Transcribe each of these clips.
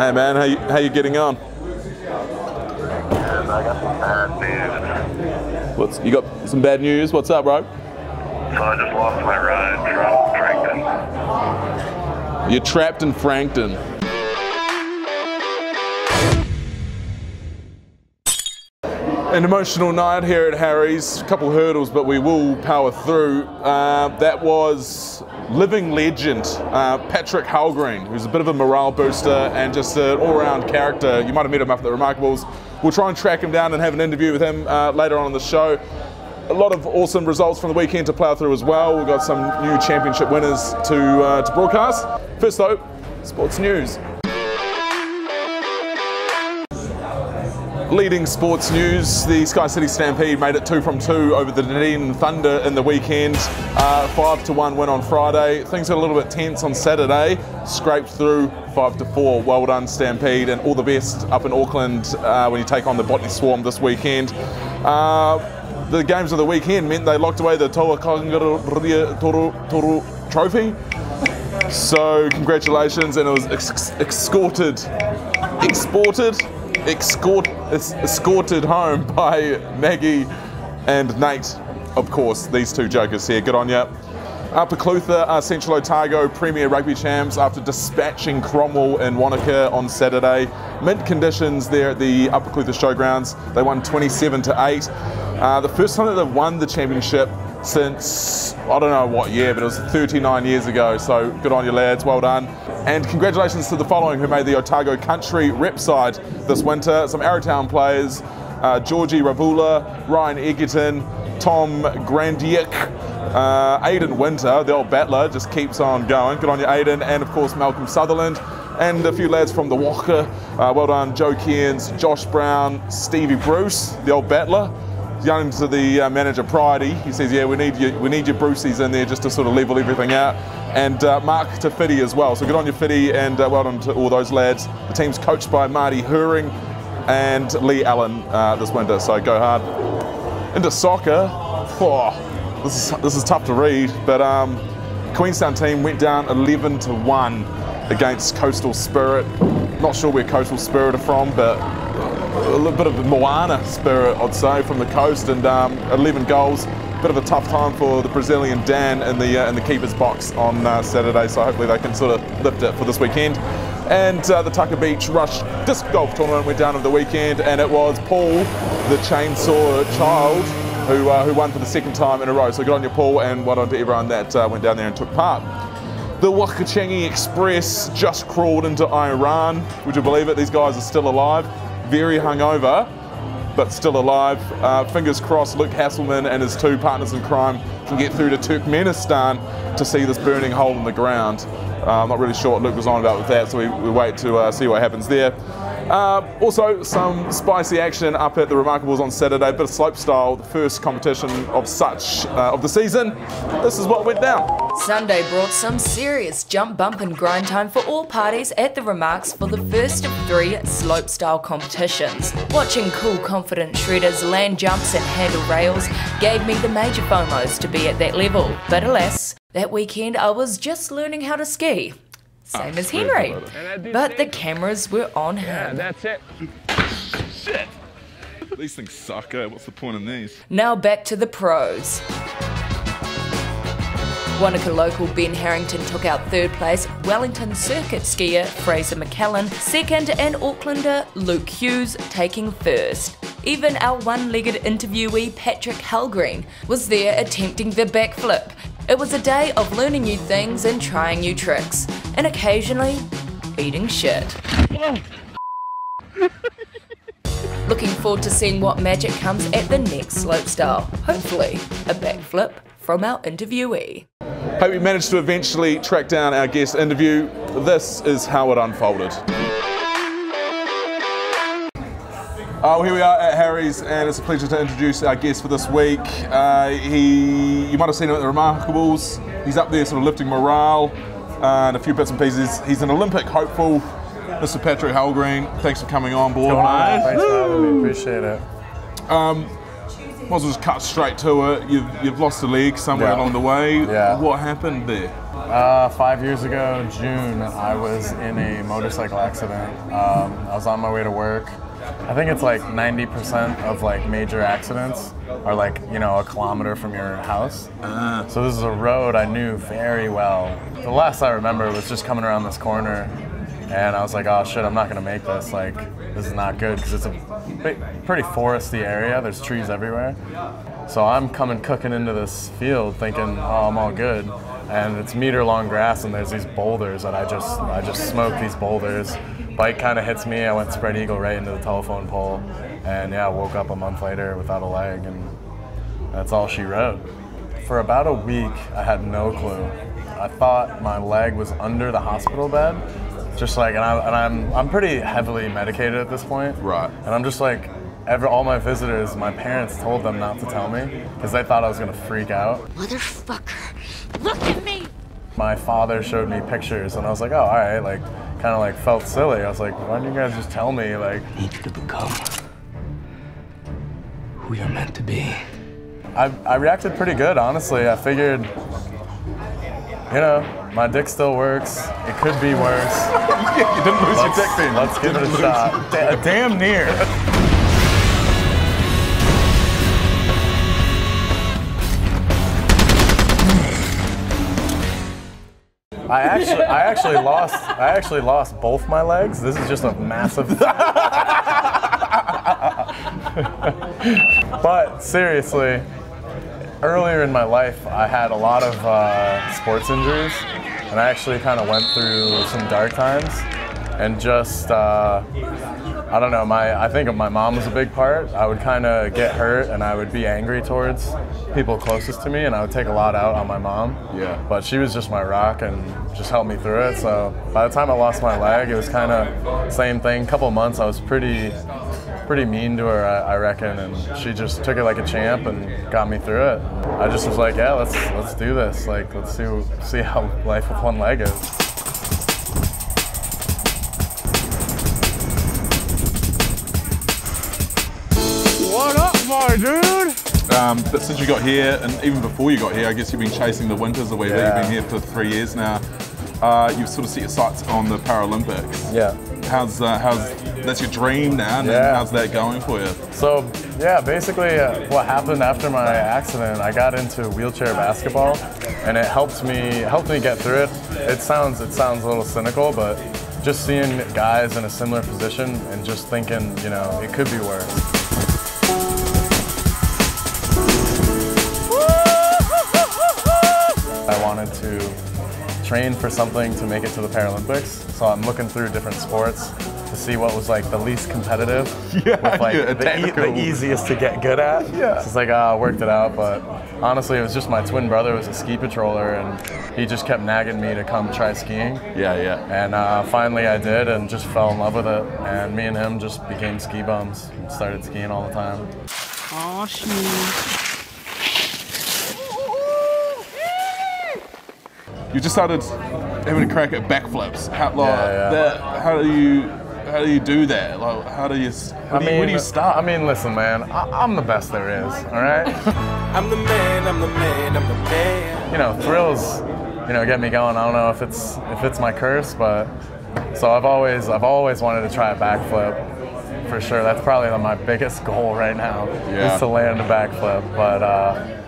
Hey man, how you getting on? I got some bad news. You got some bad news? What's up, bro? So I just lost my ride from Frankton. You're trapped in Frankton. An emotional night here at Harry's. A couple hurdles, but we will power through. That was living legend, Patrick Halgreen, who's a bit of a morale booster and just an all-round character. You might have met him up at the Remarkables. We'll try and track him down and have an interview with him later on in the show. A lot of awesome results from the weekend to plough through as well. We've got some new championship winners to broadcast. First though, sports news. Leading sports news, the Sky City Stampede made it 2 from 2 over the Dunedin Thunder in the weekend. 5-1 win on Friday. Things got a little bit tense on Saturday. Scraped through 5-4. Well done, Stampede, and all the best up in Auckland when you take on the Botany Swarm this weekend. The games of the weekend meant they locked away the Toa Toru Trophy. So congratulations, and it was escorted home by Maggie and Nate, of course, these two jokers here. Good on ya. Upper Clutha Central Otago Premier Rugby Champs after dispatching Cromwell in Wanaka on Saturday. Mint conditions there at the Upper Clutha Showgrounds. They won 27-8. The first time that they've won the championship since, I don't know what year, but it was 39 years ago, so good on you lads, well done. And congratulations to the following who made the Otago Country rep side this winter. Some Arrowtown players, Georgie Ravula, Ryan Egerton, Tom Grandiak, Aidan Winter, the old battler, just keeps on going. Good on you, Aidan, and of course Malcolm Sutherland, and a few lads from the Waka. Well done, Joe Cairns, Josh Brown, Stevie Bruce, the old battler. Young to the manager Priority, he says, yeah, we need your Bruceys in there just to sort of level everything out. And Mark to Fiddy as well. So good on you, Fiddy, and well done to all those lads. The team's coached by Marty Hering and Lee Allen this winter, so go hard. Into soccer, this is tough to read, but Queenstown team went down 11-1 against Coastal Spirit. Not sure where Coastal Spirit are from, but a little bit of Moana spirit, I'd say, from the coast, and 11 goals. Bit of a tough time for the Brazilian Dan in the keeper's box on Saturday, so hopefully they can sort of lift it for this weekend. And the Tucker Beach Rush Disc Golf Tournament went down over the weekend, and it was Paul, the Chainsaw Child, who won for the second time in a row. So good on you, Paul, and well done to everyone that went down there and took part. The Wakachangi Express just crawled into Iran. Would you believe it? These guys are still alive. Very hungover, but still alive. Fingers crossed Luke Hasselman and his two partners in crime can get through to Turkmenistan to see this burning hole in the ground. I'm not really sure what Luke was on about with that, so we wait to see what happens there. Also, some spicy action up at the Remarkables on Saturday, bit of slopestyle, the first competition of such of the season. This is what went down. Sunday brought some serious jump, bump and grind time for all parties at the Remarks for the first of 3 slopestyle competitions. Watching cool, confident shredders land jumps and handle rails gave me the major FOMOs to be at that level, but alas, that weekend I was just learning how to ski. Same as Henry, but the cameras were on him. Yeah, that's it. Shit. These things suck, eh? What's the point in these? Now back to the pros. Wanaka local Ben Harrington took out 3rd place, Wellington circuit skier Fraser McCallan 2nd, and Aucklander Luke Hughes taking 1st. Even our one-legged interviewee Patrick Halgreen was there attempting the backflip. It was a day of learning new things and trying new tricks, and occasionally eating shit. Looking forward to seeing what magic comes at the next slopestyle. Hopefully, a backflip from our interviewee. Hope we managed to eventually track down our guest interview. This is how it unfolded. Here we are at Harry's, and it's a pleasure to introduce our guest for this week. You might have seen him at the Remarkables. He's up there sort of lifting morale and a few bits and pieces. He's an Olympic hopeful, Mr. Patrick Halgreen. Thanks for coming on board. Thanks for having me, appreciate it. Might as well just cut straight to it. You've lost a leg somewhere along the way. Yeah. What happened there? 5 years ago, June, I was in a motorcycle accident. I was on my way to work. I think it's like 90% of like major accidents are like, you know, a kilometer from your house. So this is a road I knew very well. The last I remember was just coming around this corner, and I was like, oh shit, I'm not gonna make this. Like, this is not good, because it's a pretty foresty area. There's trees everywhere. So I'm cooking into this field thinking, oh, I'm all good. And it's meter-long grass, and there's these boulders, and I just smoked these boulders. Bike kind of hits me. I went spread eagle right into the telephone pole, and yeah, I woke up a month later without a leg, and that's all she wrote. For about a week, I had no clue. I thought my leg was under the hospital bed, just like, and I'm pretty heavily medicated at this point. Right. And I'm just like, all my visitors, my parents told them not to tell me because they thought I was gonna freak out. Motherfucker, look at me! My father showed me pictures, and I was like, oh, all right, like, kind of like felt silly. I was like, why didn't you guys just tell me? Like, Need to become who you're meant to be. I reacted pretty good, honestly. I figured, you know, my dick still works. It could be worse. You didn't lose your dick then. Let's give it a shot. Damn near. I actually lost both my legs. This is just a massive. But seriously, earlier in my life, I had a lot of sports injuries, and I actually kind of went through some dark times, and just I don't know. I think my mom was a big part. I would kind of get hurt, and I would be angry towards people closest to me, and I would take a lot out on my mom. Yeah. But she was just my rock and just helped me through it. So by the time I lost my leg, it was kind of same thing. Couple of months, I was pretty mean to her, I reckon, and she just took it like a champ and got me through it. I just was like, yeah, let's do this. Like, let's see how life with one leg is. What up, my dude? But since you got here, and even before you got here, I guess you've been chasing the winters a wee bit. You've been here for 3 years now. You've sort of set your sights on the Paralympics. Yeah. How's that's your dream now, and how's that going for you? So yeah, basically what happened after my accident, I got into wheelchair basketball, and it helped me get through it. It sounds a little cynical, but just seeing guys in a similar position and just thinking, you know, it could be worse. I wanted to train for something to make it to the Paralympics, so I'm looking through different sports to see what was like the least competitive, with like the easiest to get good at. Yeah. So it's like, I worked it out, but honestly, it was just my twin brother was a ski patroller, and he just kept nagging me to come try skiing. Yeah, yeah. And finally I did, and just fell in love with it, and me and him just became ski bums and started skiing all the time. Aw, shit. You just started having a crack at backflips. How do you do that? Like, where do you start? I mean, listen, man, I'm the best there is. All right. I'm the man. I'm the man. I'm the man. You know, thrills, you know, get me going. I don't know if it's my curse, but so I've always wanted to try a backflip for sure. That's probably my biggest goal right now is to land a backflip, but.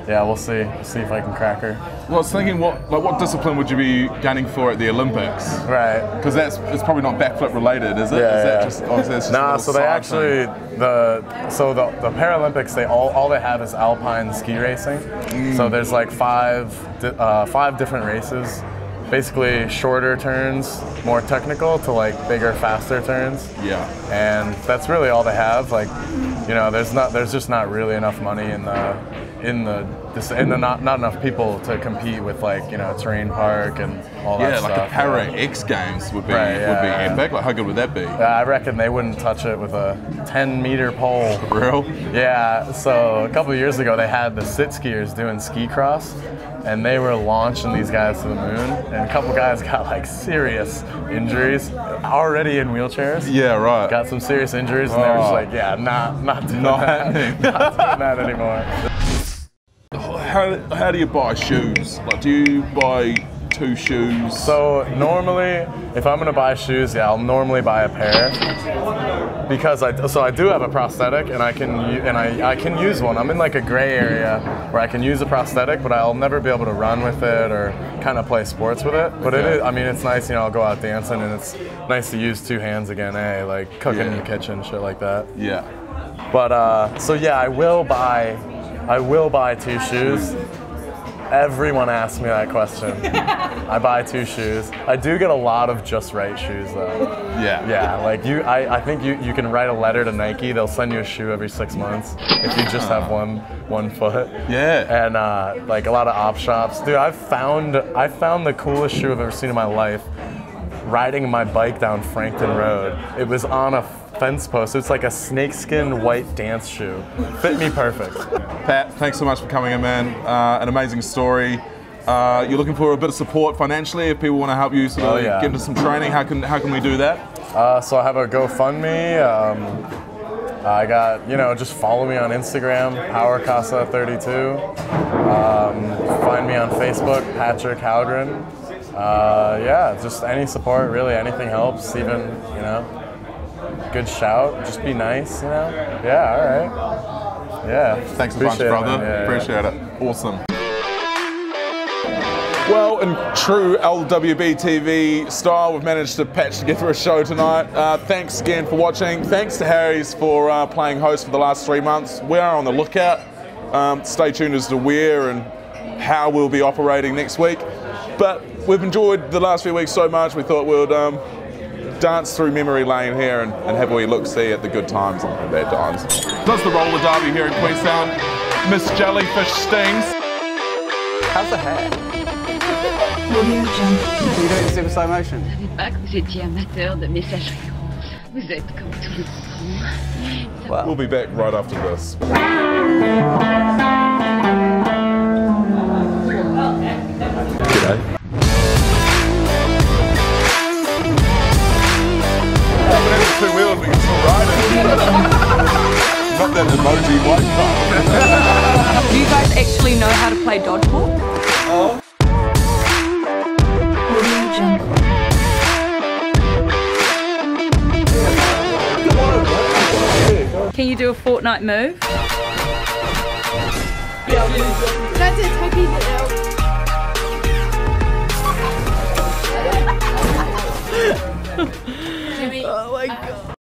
Yeah, we'll see. We'll see if I can crack her. Well, I was thinking, what discipline would you be gunning for at the Olympics? Right. Because it's probably not backflip related, is it? Yeah, is that just nah, so they actually the Paralympics, all they have is alpine ski racing. So there's like five different races. Basically shorter turns, more technical, to like bigger, faster turns. Yeah. And that's really all they have. Like, you know, there's just not really enough money in not enough people to compete with, like, you know, terrain park and all that stuff. Yeah, like a Para X Games would be epic. Like, how good would that be? I reckon they wouldn't touch it with a 10-meter pole. For real? Yeah. So a couple of years ago, they had the sit skiers doing ski cross. and they were launching these guys to the moon, and a couple guys got like serious injuries, already in wheelchairs. Yeah, right. Got some serious injuries, and they were just like, yeah, not doing that. Not doing that anymore. How do you buy shoes? Like, do you buy 2 shoes? So normally, if I'm gonna buy shoes, yeah, I'll normally buy a pair because I do have a prosthetic and I can use one. I'm in like a gray area where I can use a prosthetic, but I'll never be able to run with it or kind of play sports with it. But it is, I mean, it's nice, you know, I'll go out dancing and it's nice to use 2 hands again, like cooking in the kitchen, shit like that. Yeah. But so yeah, I will buy 2 shoes. Everyone asks me that question. I buy 2 shoes. I do get a lot of just right shoes though. Yeah. Yeah, like I think you can write a letter to Nike. They'll send you a shoe every 6 months if you just have one foot. Yeah. And like a lot of op shops. Dude, I found the coolest shoe I've ever seen in my life riding my bike down Frankton Road. It was on a fence post. It's like a snakeskin white dance shoe. Fit me perfect. Pat, thanks so much for coming in, man. An amazing story. You're looking for a bit of support financially if people want to help you sort of get into some training. How can we do that? So I have a GoFundMe. I got, you know, just follow me on Instagram, PowerCasa32. Find me on Facebook, Patrick Halgren. Yeah, just any support, really, anything helps. Even, you know, good shout, just be nice, you know. Yeah, all right. Yeah. Thanks a bunch, brother. Appreciate it. Awesome. Well, in true LWBTV style, we've managed to patch together a show tonight. Thanks again for watching. Thanks to Harry's for playing host for the last 3 months. We are on the lookout. Stay tuned as to where and how we'll be operating next week. But we've enjoyed the last few weeks so much, we thought we'd dance through memory lane here and have a wee look-see at the good times and the bad times. Does the roller derby here in Queenstown. Miss Jellyfish Stings. How's the hair? You do it in super slow motion. Je ne savais pas que vous étiez amateur de messagerie rose. Vous êtes comme tous les cons. Well, we'll be back right after this. G'day. Two wheels, we can still ride it. Not that emoji white car. Do you guys actually know how to play dodgeball? Oh. Can you do a Fortnite move? That's it, happy Oh my god.